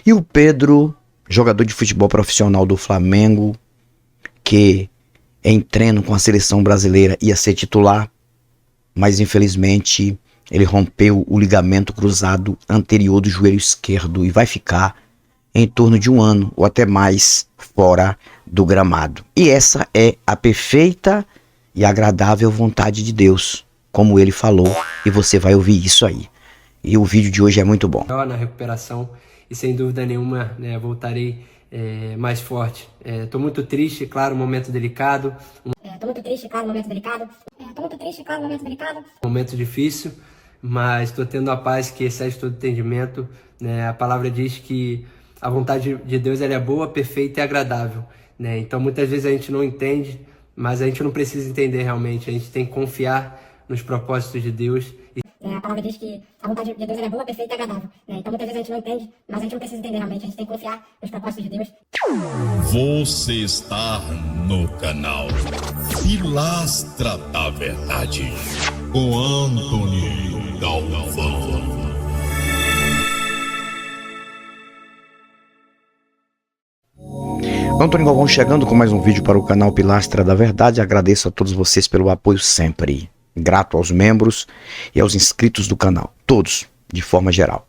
E o Pedro, jogador de futebol profissional do Flamengo, que em treino com a seleção brasileira ia ser titular, mas infelizmente ele rompeu o ligamento cruzado anterior do joelho esquerdo e vai ficar em torno de 1 ano ou até mais fora do gramado. E essa é a perfeita e agradável vontade de Deus, como ele falou, e você vai ouvir isso aí. E o vídeo de hoje é muito bom. Na recuperação e sem dúvida nenhuma, né, voltarei mais forte. Tô muito triste, claro, um momento delicado. Um momento difícil, mas estou tendo a paz que excede todo entendimento. Né? A palavra diz que a vontade de Deus ela é boa, perfeita e agradável. Né? Então muitas vezes a gente não entende, mas a gente não precisa entender realmente. A gente tem que confiar nos propósitos de Deus. A palavra diz que a vontade de Deus é boa, perfeita e agradável. Então muitas vezes a gente não entende, mas a gente não precisa entender realmente. A gente tem que confiar nos propósitos de Deus. Você está no canal Pilastra da Verdade, com Antony Galvão. Antony Galvão chegando com mais um vídeo para o canal Pilastra da Verdade. Agradeço a todos vocês pelo apoio sempre. Grato aos membros e aos inscritos do canal, todos, de forma geral.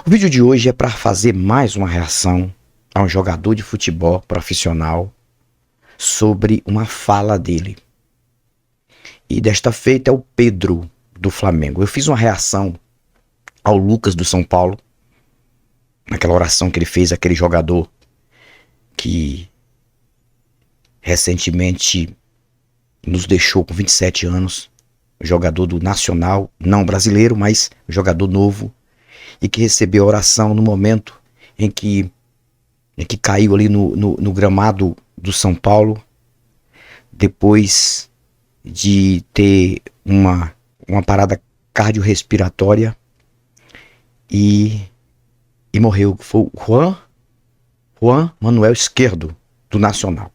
O vídeo de hoje é para fazer mais uma reação a um jogador de futebol profissional sobre uma fala dele. E desta feita é o Pedro do Flamengo. Eu fiz uma reação ao Lucas do São Paulo, naquela oração que ele fez, aquele jogador que recentemente nos deixou com 27 anos. Jogador do Nacional, não brasileiro, mas jogador novo, e que recebeu a oração no momento em que caiu ali no gramado do São Paulo, depois de ter uma parada cardiorrespiratória e morreu. Foi o Juan Manuel Esquerdo, do Nacional.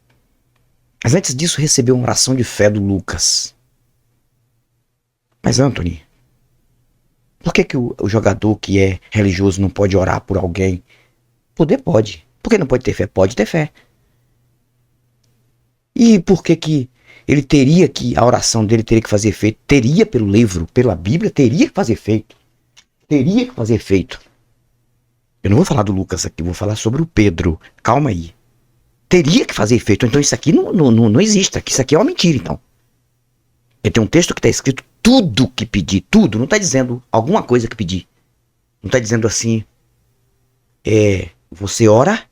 Mas antes disso recebeu uma oração de fé do Lucas. Mas Antony, por que o jogador que é religioso não pode orar por alguém? Poder pode. Por que não pode ter fé? Pode ter fé. E por que ele teria que, a oração dele teria que fazer efeito? Teria pelo livro, pela Bíblia, teria que fazer efeito. Teria que fazer efeito. Eu não vou falar do Lucas aqui, vou falar sobre o Pedro. Calma aí. Teria que fazer efeito. Então isso aqui não existe. Isso aqui é uma mentira, então. Porque tem um texto que está escrito tudo que pedir, tudo. Não está dizendo alguma coisa que pedir. Não está dizendo assim, você ora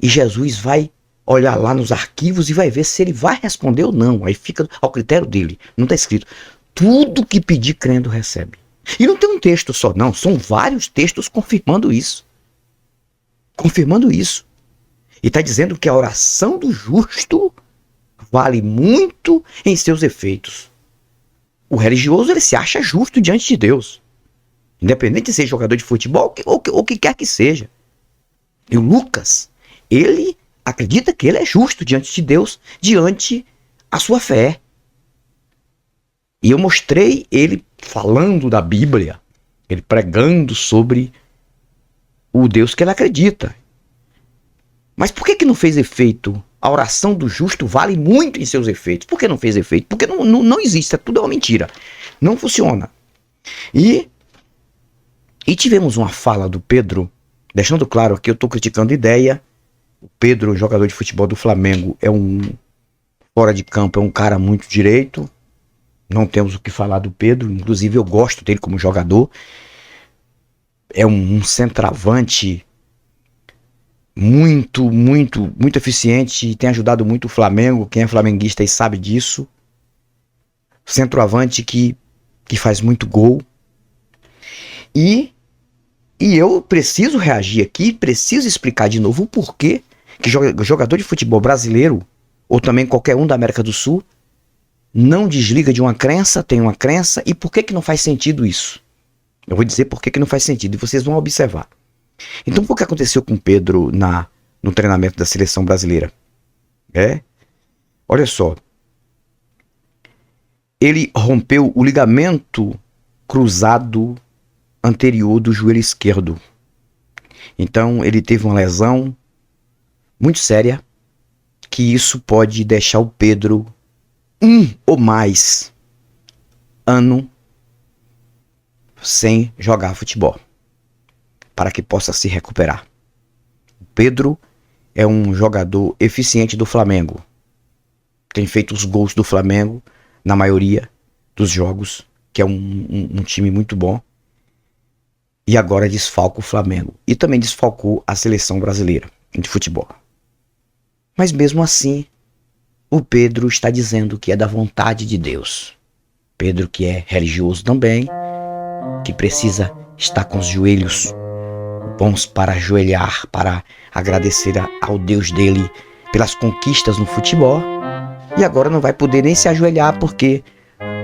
e Jesus vai olhar lá nos arquivos e vai ver se ele vai responder ou não. Aí fica ao critério dele. Não está escrito, tudo que pedir crendo recebe. E não tem um texto só, não. São vários textos confirmando isso. Confirmando isso. E está dizendo que a oração do justo vale muito em seus efeitos. O religioso, ele se acha justo diante de Deus. Independente de ser jogador de futebol ou o que quer que seja. E o Lucas, ele acredita que ele é justo diante de Deus, diante a sua fé. E eu mostrei ele falando da Bíblia, ele pregando sobre o Deus que ele acredita. Mas por que não fez efeito? A oração do justo vale muito em seus efeitos. Por que não fez efeito? Porque não existe, tudo é uma mentira. Não funciona. E tivemos uma fala do Pedro, deixando claro que eu estou criticando a ideia. O Pedro, jogador de futebol do Flamengo, é um fora de campo, é um cara muito direito. Não temos o que falar do Pedro, inclusive eu gosto dele como jogador. É um centroavante muito eficiente e tem ajudado muito o Flamengo. Quem é flamenguista aí sabe disso. Centroavante que faz muito gol. E eu preciso reagir aqui, preciso explicar de novo o porquê que jogador de futebol brasileiro, ou também qualquer um da América do Sul, não desliga de uma crença, tem uma crença, e por que não faz sentido isso? Eu vou dizer por que não faz sentido, e vocês vão observar. Então, o que aconteceu com o Pedro no treinamento da seleção brasileira? Olha só. Ele rompeu o ligamento cruzado anterior do joelho esquerdo. Então ele teve uma lesão muito séria, que isso pode deixar o Pedro um ou mais ano sem jogar futebol, para que possa se recuperar. O Pedro é um jogador eficiente do Flamengo. Tem feito os gols do Flamengo na maioria dos jogos, que é um time muito bom. E agora desfalca o Flamengo. E também desfalcou a seleção brasileira de futebol. Mas mesmo assim, o Pedro está dizendo que é da vontade de Deus. Pedro, que é religioso também, que precisa estar com os joelhos bons para ajoelhar, para agradecer ao Deus dele pelas conquistas no futebol. E agora não vai poder nem se ajoelhar porque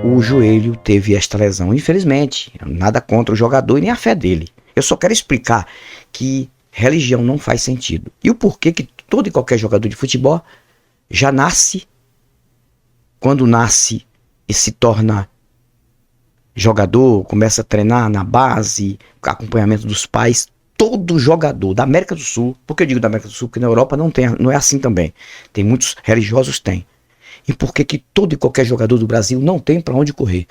o joelho teve esta lesão. Infelizmente, nada contra o jogador e nem a fé dele. Eu só quero explicar que religião não faz sentido. E o porquê que todo e qualquer jogador de futebol já nasce, quando nasce e se torna jogador, começa a treinar na base, com acompanhamento dos pais. Todo jogador da América do Sul, por que eu digo da América do Sul? Porque na Europa não é assim também. Tem muitos religiosos, tem. E por que que todo e qualquer jogador do Brasil não tem para onde correr?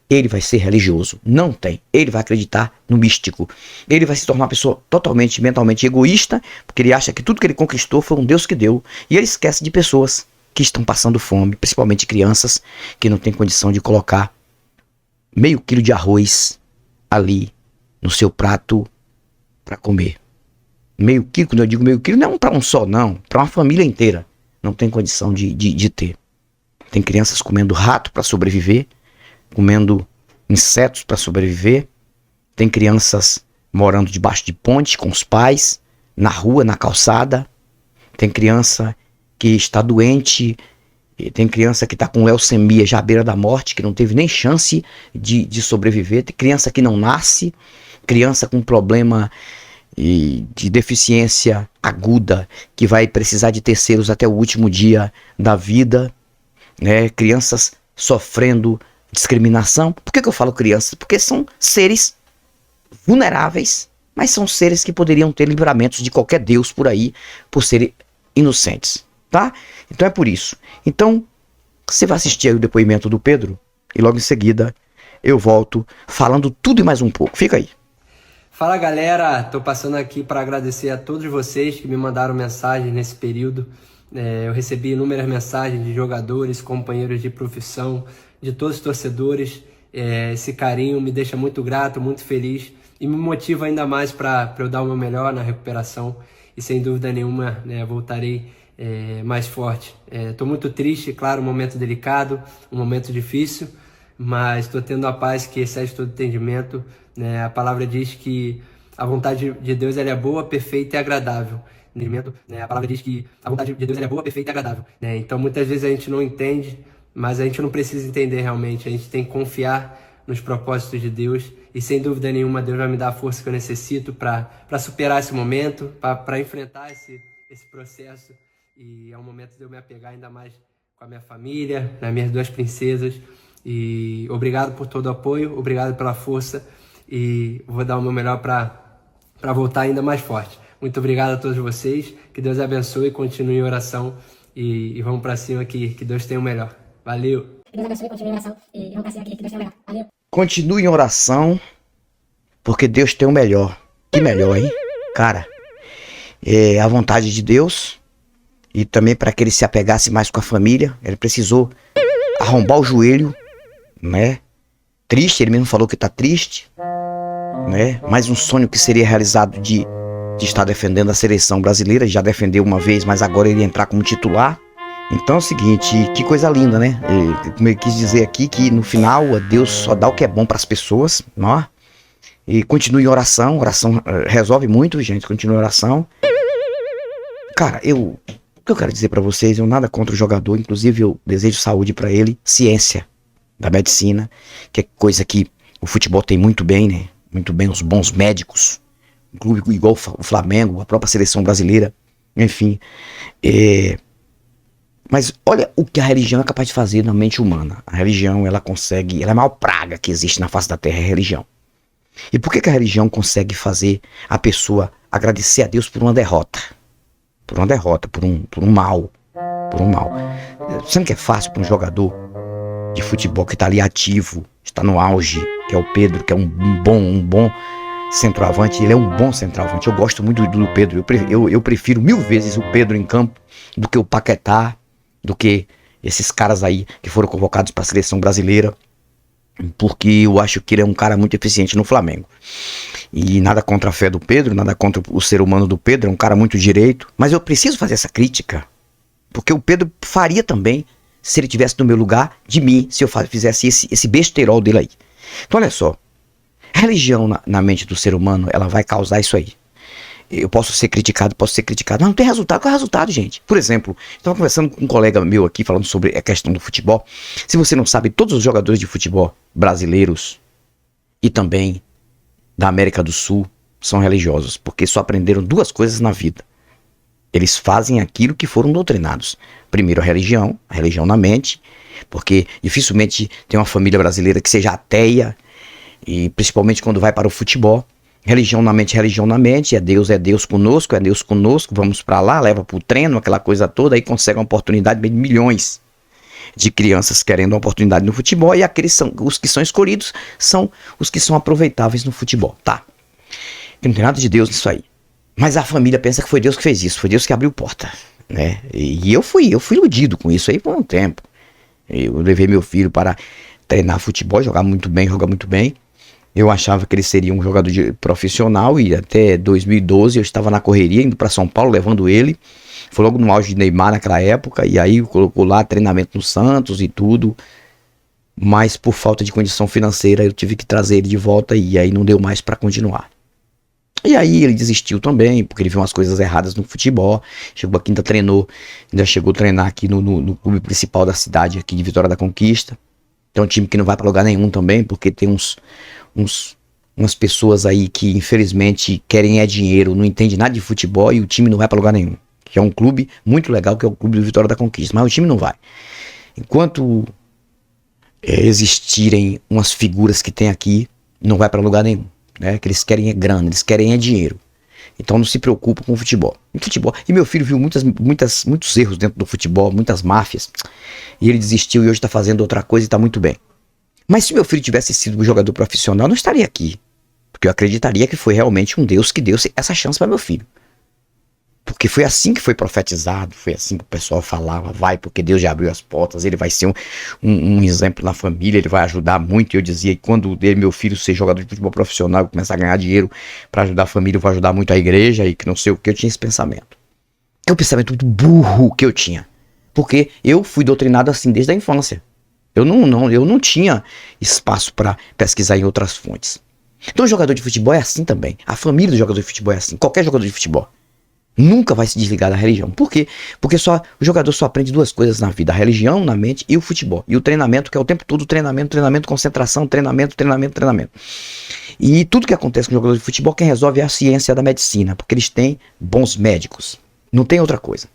Ele vai ser religioso? Não tem. Ele vai acreditar no místico. Ele vai se tornar uma pessoa totalmente, mentalmente egoísta, porque ele acha que tudo que ele conquistou foi um Deus que deu. E ele esquece de pessoas que estão passando fome, principalmente crianças que não têm condição de colocar meio quilo de arroz ali no seu prato para comer. Meio quilo, quando eu digo meio quilo, não é para um só, não. Para uma família inteira. Não tem condição de ter. Tem crianças comendo rato para sobreviver, comendo insetos para sobreviver. Tem crianças morando debaixo de ponte com os pais, na rua, na calçada. Tem criança que está doente. Tem criança que está com leucemia já à beira da morte, que não teve nem chance de sobreviver. Tem criança que não nasce. Criança com problema de deficiência aguda, que vai precisar de terceiros até o último dia da vida, né? Crianças sofrendo discriminação. Por que eu falo crianças? Porque são seres vulneráveis, mas são seres que poderiam ter livramentos de qualquer Deus por aí, por serem inocentes, tá? Então é por isso. Então, você vai assistir aí o depoimento do Pedro, e logo em seguida eu volto falando tudo e mais um pouco. Fica aí. Fala galera, tô passando aqui para agradecer a todos vocês que me mandaram mensagem nesse período. Eu recebi inúmeras mensagens de jogadores, companheiros de profissão, de todos os torcedores. Esse carinho me deixa muito grato, muito feliz e me motiva ainda mais para eu dar o meu melhor na recuperação. E sem dúvida nenhuma, voltarei mais forte. Tô muito triste, claro, um momento delicado, um momento difícil, mas estou tendo a paz que excede todo entendimento. A palavra diz que a vontade de Deus ela é boa, perfeita e agradável. A palavra diz que a vontade de Deus ela é boa, perfeita e agradável. Então muitas vezes a gente não entende, mas a gente não precisa entender realmente. A gente tem que confiar nos propósitos de Deus e sem dúvida nenhuma Deus vai me dar a força que eu necessito para superar esse momento, para enfrentar esse processo. E é um momento de eu me apegar ainda mais com a minha família, nas minhas duas princesas. E obrigado por todo o apoio, obrigado pela força. E vou dar o meu melhor para voltar ainda mais forte. Muito obrigado a todos vocês, que Deus abençoe, continue em oração e vamos para cima que Deus tem o melhor. Valeu! Que Deus abençoe, continue em oração e vamos pra cima aqui, que Deus tem o melhor. Valeu! Continue em oração, porque Deus tem o melhor. Que melhor, hein? Cara, é a vontade de Deus e também para que ele se apegasse mais com a família, ele precisou arrombar o joelho, né? Triste, ele mesmo falou que tá triste, né? Mais um sonho que seria realizado de estar defendendo a seleção brasileira. Já defendeu uma vez, mas agora ele ia entrar como titular. Então é o seguinte, que coisa linda, né? Como ele quis dizer aqui, que no final Deus só dá o que é bom para as pessoas, não é? E continue em oração, oração resolve muito, gente, continue em oração. Cara, o que eu quero dizer para vocês, eu nada contra o jogador, inclusive eu desejo saúde para ele, ciência da medicina, que é coisa que o futebol tem muito bem, né? Muito bem, os bons médicos, um clube igual o Flamengo, a própria seleção brasileira, enfim. Mas olha o que a religião é capaz de fazer na mente humana. A religião, ela consegue, ela é a maior praga que existe na face da terra, é a religião. E por que a religião consegue fazer a pessoa agradecer a Deus por uma derrota? Por uma derrota, por um mal. Por um mal. Você não que é fácil para um jogador de futebol que está ali ativo, está no auge, que é o Pedro, que é um bom centroavante. Ele é um bom centroavante. Eu gosto muito do Pedro. Eu prefiro 1000 vezes o Pedro em campo do que o Paquetá, do que esses caras aí que foram convocados para a seleção brasileira, porque eu acho que ele é um cara muito eficiente no Flamengo. E nada contra a fé do Pedro, nada contra o ser humano do Pedro, é um cara muito direito, mas eu preciso fazer essa crítica, porque o Pedro faria também se ele tivesse no meu lugar de mim, se eu fizesse esse besteirol dele aí. Então olha só, a religião na mente do ser humano, ela vai causar isso aí. Eu posso ser criticado, mas não tem resultado. Qual é o resultado, gente? Por exemplo, estava conversando com um colega meu aqui, falando sobre a questão do futebol. Se você não sabe, todos os jogadores de futebol brasileiros e também da América do Sul são religiosos, porque só aprenderam 2 coisas na vida. Eles fazem aquilo que foram doutrinados. Primeiro, a religião na mente, porque dificilmente tem uma família brasileira que seja ateia, e principalmente quando vai para o futebol. Religião na mente, é Deus conosco, vamos pra lá, leva pro treino, aquela coisa toda, aí consegue uma oportunidade, de milhões de crianças querendo uma oportunidade no futebol, e os que são escolhidos são os que são aproveitáveis no futebol, tá? Não tem nada de Deus nisso aí. Mas a família pensa que foi Deus que fez isso, foi Deus que abriu porta, né? E eu fui iludido com isso aí por um tempo. Eu levei meu filho para treinar futebol, joga muito bem. Eu achava que ele seria um jogador profissional, e até 2012 eu estava na correria, indo para São Paulo, levando ele. Foi logo no auge de Neymar naquela época, e aí colocou lá treinamento no Santos e tudo. Mas por falta de condição financeira eu tive que trazer ele de volta, e aí não deu mais para continuar. E aí ele desistiu também, porque ele viu umas coisas erradas no futebol. Chegou aqui, ainda chegou a treinar aqui no clube principal da cidade, aqui de Vitória da Conquista. É um time que não vai para lugar nenhum também, porque tem umas pessoas aí que infelizmente querem dinheiro, não entendem nada de futebol, e o time não vai para lugar nenhum. Que é um clube muito legal, que é o clube do Vitória da Conquista, mas o time não vai. Enquanto existirem umas figuras que tem aqui, não vai para lugar nenhum, né? Que eles querem grana, eles querem dinheiro. Então não se preocupa com o futebol. E meu filho viu muitos erros dentro do futebol, muitas máfias, e ele desistiu e hoje está fazendo outra coisa e está muito bem. Mas se meu filho tivesse sido um jogador profissional, não estaria aqui. Porque eu acreditaria que foi realmente um Deus que deu essa chance para meu filho. Porque foi assim que foi profetizado, foi assim que o pessoal falava, vai, porque Deus já abriu as portas, ele vai ser um exemplo na família, ele vai ajudar muito. E eu dizia que quando meu filho ser jogador de futebol profissional e começar a ganhar dinheiro para ajudar a família, eu vou ajudar muito a igreja, e que não sei o que, eu tinha esse pensamento. É um pensamento muito burro que eu tinha. Porque eu fui doutrinado assim desde a infância. Eu não tinha espaço para pesquisar em outras fontes. Então o jogador de futebol é assim também. A família do jogador de futebol é assim. Qualquer jogador de futebol nunca vai se desligar da religião. Por quê? Porque o jogador só aprende 2 coisas na vida: a religião na mente e o futebol. E o treinamento, que é o tempo todo treinamento, concentração, treinamento. E tudo que acontece com o jogador de futebol, quem resolve é a ciência da medicina, porque eles têm bons médicos. Não tem outra coisa.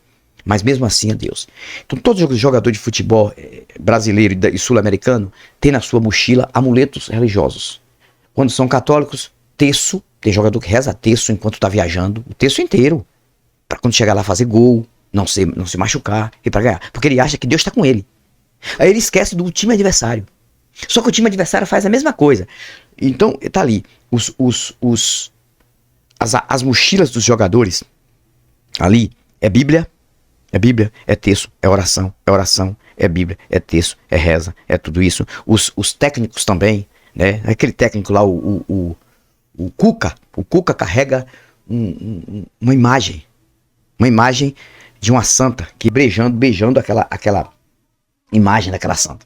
Mas mesmo assim é Deus. Então todo jogador de futebol brasileiro e sul-americano tem na sua mochila amuletos religiosos. Quando são católicos, terço. Tem jogador que reza terço enquanto está viajando, o terço inteiro, para quando chegar lá fazer gol, não se machucar e para ganhar. Porque ele acha que Deus está com ele. Aí ele esquece do time adversário. Só que o time adversário faz a mesma coisa. Então tá ali as mochilas dos jogadores. Ali é Bíblia, é texto, é oração, é Bíblia, é texto, é reza, é tudo isso. Os técnicos também, né? Aquele técnico lá, o Cuca carrega uma imagem de uma santa que beijando aquela imagem daquela santa.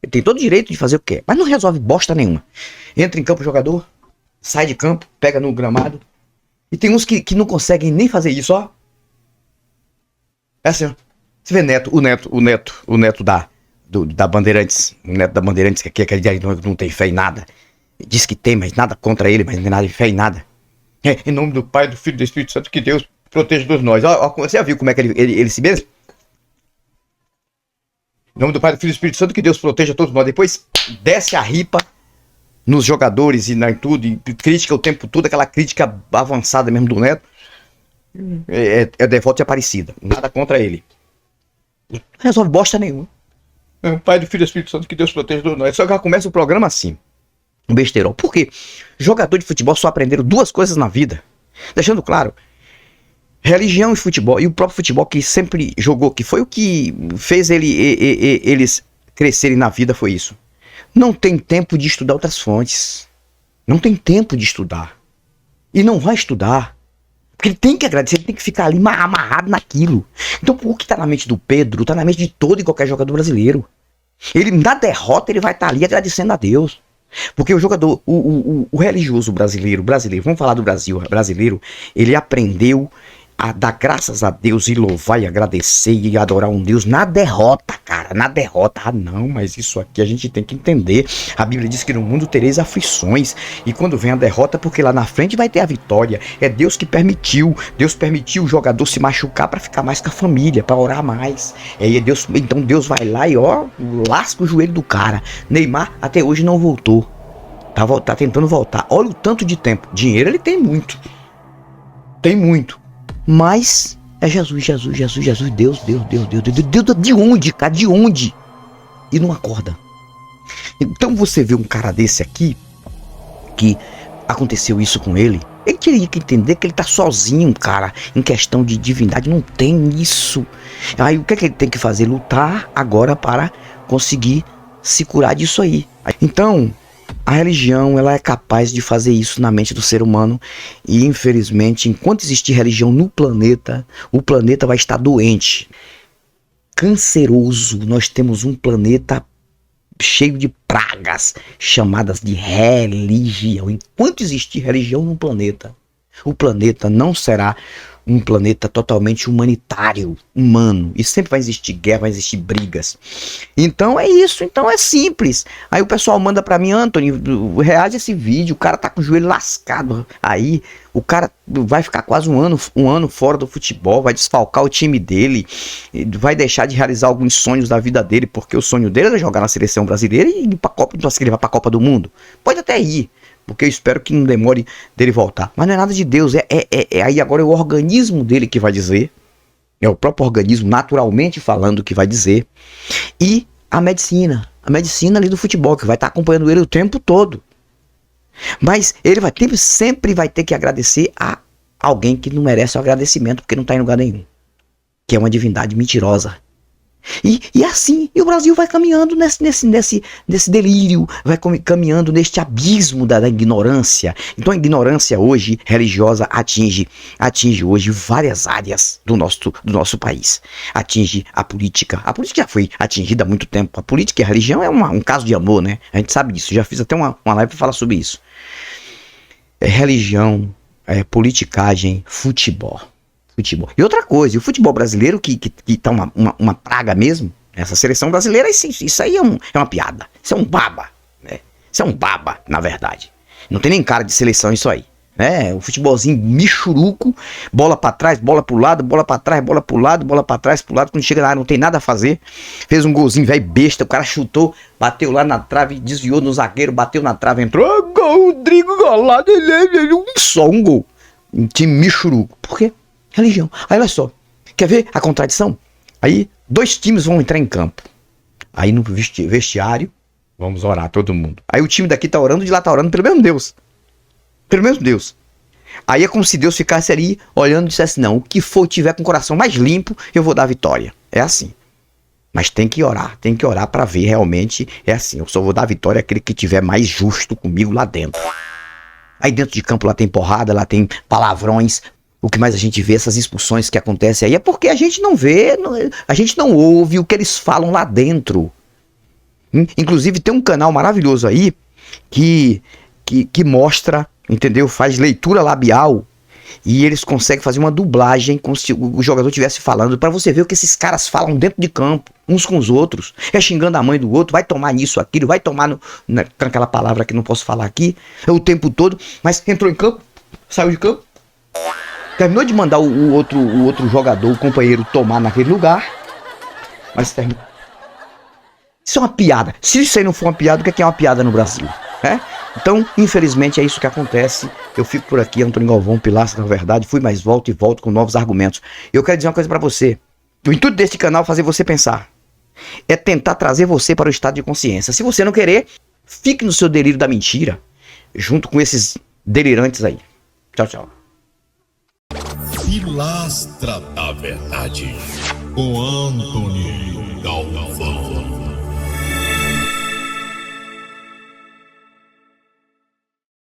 Ele tem todo o direito de fazer o que quer, mas não resolve bosta nenhuma. Entra em campo o jogador, sai de campo, pega no gramado, e tem uns que não conseguem nem fazer isso, ó. É assim, ó. Você vê o neto da Bandeirantes, o neto da Bandeirantes, que aquele dia não tem fé em nada. Diz que tem, mas nada contra ele, mas não tem nada de fé em nada. Em nome do Pai, do Filho e do Espírito Santo, que Deus proteja todos nós. Ó, você já viu como é que ele se benze? Em nome do Pai, do Filho e do Espírito Santo, que Deus proteja todos nós. Depois desce a ripa nos jogadores e em tudo, e crítica o tempo todo, aquela crítica avançada mesmo do Neto, é devoto e Aparecida. Nada contra ele. Não resolve bosta nenhuma. Pai do Filho e Espírito Santo, que Deus proteja do nós. Só que já começa o programa assim. Um besteirol. Por quê? Jogador de futebol só aprenderam duas coisas na vida. Deixando claro. Religião e futebol. E o próprio futebol que sempre jogou, que foi o que fez eles crescerem na vida, foi isso. Não tem tempo de estudar outras fontes. Não tem tempo de estudar. E não vai estudar. Porque ele tem que agradecer, ele tem que ficar ali amarrado naquilo. Então o que tá na mente do Pedro, tá na mente de todo e qualquer jogador brasileiro. Ele, na derrota, ele vai estar ali agradecendo a Deus. Porque o jogador, o religioso brasileiro, vamos falar do Brasil, brasileiro, ele aprendeu a dar graças a Deus e louvar e agradecer e adorar um Deus na derrota, cara, na derrota. Ah não, mas isso aqui a gente tem que entender. A Bíblia diz que no mundo tereis aflições, e quando vem a derrota, porque lá na frente vai ter a vitória. É Deus que permitiu, Deus permitiu o jogador se machucar para ficar mais com a família, para orar mais. Então Deus vai lá e ó, lasca o joelho do cara. Neymar até hoje não voltou. Tá tentando voltar. Olha o tanto de tempo. Dinheiro ele tem muito. Tem muito. Mas é Jesus, Deus, de onde, cara, de onde? E não acorda. Então você vê um cara desse aqui, que aconteceu isso com ele, ele teria que entender que ele tá sozinho, cara, em questão de divindade, não tem isso. Aí o que é que ele tem que fazer? Lutar agora para conseguir se curar disso aí. Então, a religião, ela é capaz de fazer isso na mente do ser humano, e infelizmente, enquanto existir religião no planeta, o planeta vai estar doente, canceroso. Nós temos um planeta cheio de pragas chamadas de religião. Enquanto existir religião no planeta, o planeta não será um planeta totalmente humanitário, humano, e sempre vai existir guerra, vai existir brigas. Então é isso, então é simples. Aí o pessoal manda pra mim: Anthony, reage a esse vídeo, o cara tá com o joelho lascado, aí o cara vai ficar quase um ano fora do futebol, vai desfalcar o time dele, vai deixar de realizar alguns sonhos da vida dele, porque o sonho dele era jogar na seleção brasileira e ir pra Copa, então ele vai pra Copa do Mundo. Pode até ir, porque eu espero que não demore dele voltar. Mas não é nada de Deus, aí agora é o organismo dele que vai dizer. É o próprio organismo, naturalmente falando, que vai dizer. E a medicina ali do futebol, que vai estar acompanhando ele o tempo todo. Mas ele sempre vai ter que agradecer a alguém que não merece o agradecimento, porque não está em lugar nenhum. Que é uma divindade mentirosa. E assim, e o Brasil vai caminhando nesse delírio, vai caminhando neste abismo da ignorância. Então a ignorância hoje religiosa atinge hoje várias áreas do nosso país. Atinge a política. A política já foi atingida há muito tempo. A política e a religião é um caso de amor, né? A gente sabe disso. Já fiz até uma live para falar sobre isso. Religião, politicagem, futebol. E outra coisa, o futebol brasileiro que tá uma praga mesmo, essa seleção brasileira, isso aí é uma piada, isso é um baba, né? Isso é um baba, na verdade. Não tem nem cara de seleção isso aí, né? O futebolzinho michuruco, bola pra trás, bola pro lado, bola pra trás, bola pro lado, bola pra trás, pro lado, quando chega na área não tem nada a fazer. Fez um golzinho velho besta, o cara chutou, bateu lá na trave, desviou no zagueiro, bateu na trave, entrou, gol, Rodrigo Golado, só um gol. Um time michuruco. Por quê? Religião. Aí olha só, quer ver a contradição? Aí 2 times vão entrar em campo. Aí no vestiário, vamos orar todo mundo. Aí o time daqui tá orando, de lá tá orando pelo mesmo Deus. Pelo mesmo Deus. Aí é como se Deus ficasse ali olhando e dissesse: não, o que for tiver com o coração mais limpo, eu vou dar a vitória. É assim. Mas tem que orar para ver realmente. É assim, eu só vou dar a vitória àquele que tiver mais justo comigo lá dentro. Aí dentro de campo lá tem porrada, lá tem palavrões. O que mais a gente vê, essas expulsões que acontecem aí, é porque a gente não vê, a gente não ouve o que eles falam lá dentro. Inclusive tem um canal maravilhoso aí que mostra, entendeu? Faz leitura labial e eles conseguem fazer uma dublagem como se o jogador estivesse falando, para você ver o que esses caras falam dentro de campo, uns com os outros. É xingando a mãe do outro, vai tomar nisso, aquilo, vai tomar naquela palavra que não posso falar aqui, o tempo todo, mas entrou em campo, saiu de campo. Terminou de mandar o outro jogador, o companheiro, tomar naquele lugar. Mas terminou. Isso é uma piada. Se isso aí não for uma piada, o que é uma piada no Brasil? né? Então, infelizmente, é isso que acontece. Eu fico por aqui, Antônio Galvão, Pilastra da Verdade. Fui, mais volto e volto com novos argumentos. Eu quero dizer uma coisa pra você. O intuito deste canal é fazer você pensar. É tentar trazer você para o estado de consciência. Se você não querer, fique no seu delírio da mentira, junto com esses delirantes aí. Tchau, tchau. Pilastra da Verdade, com Anthony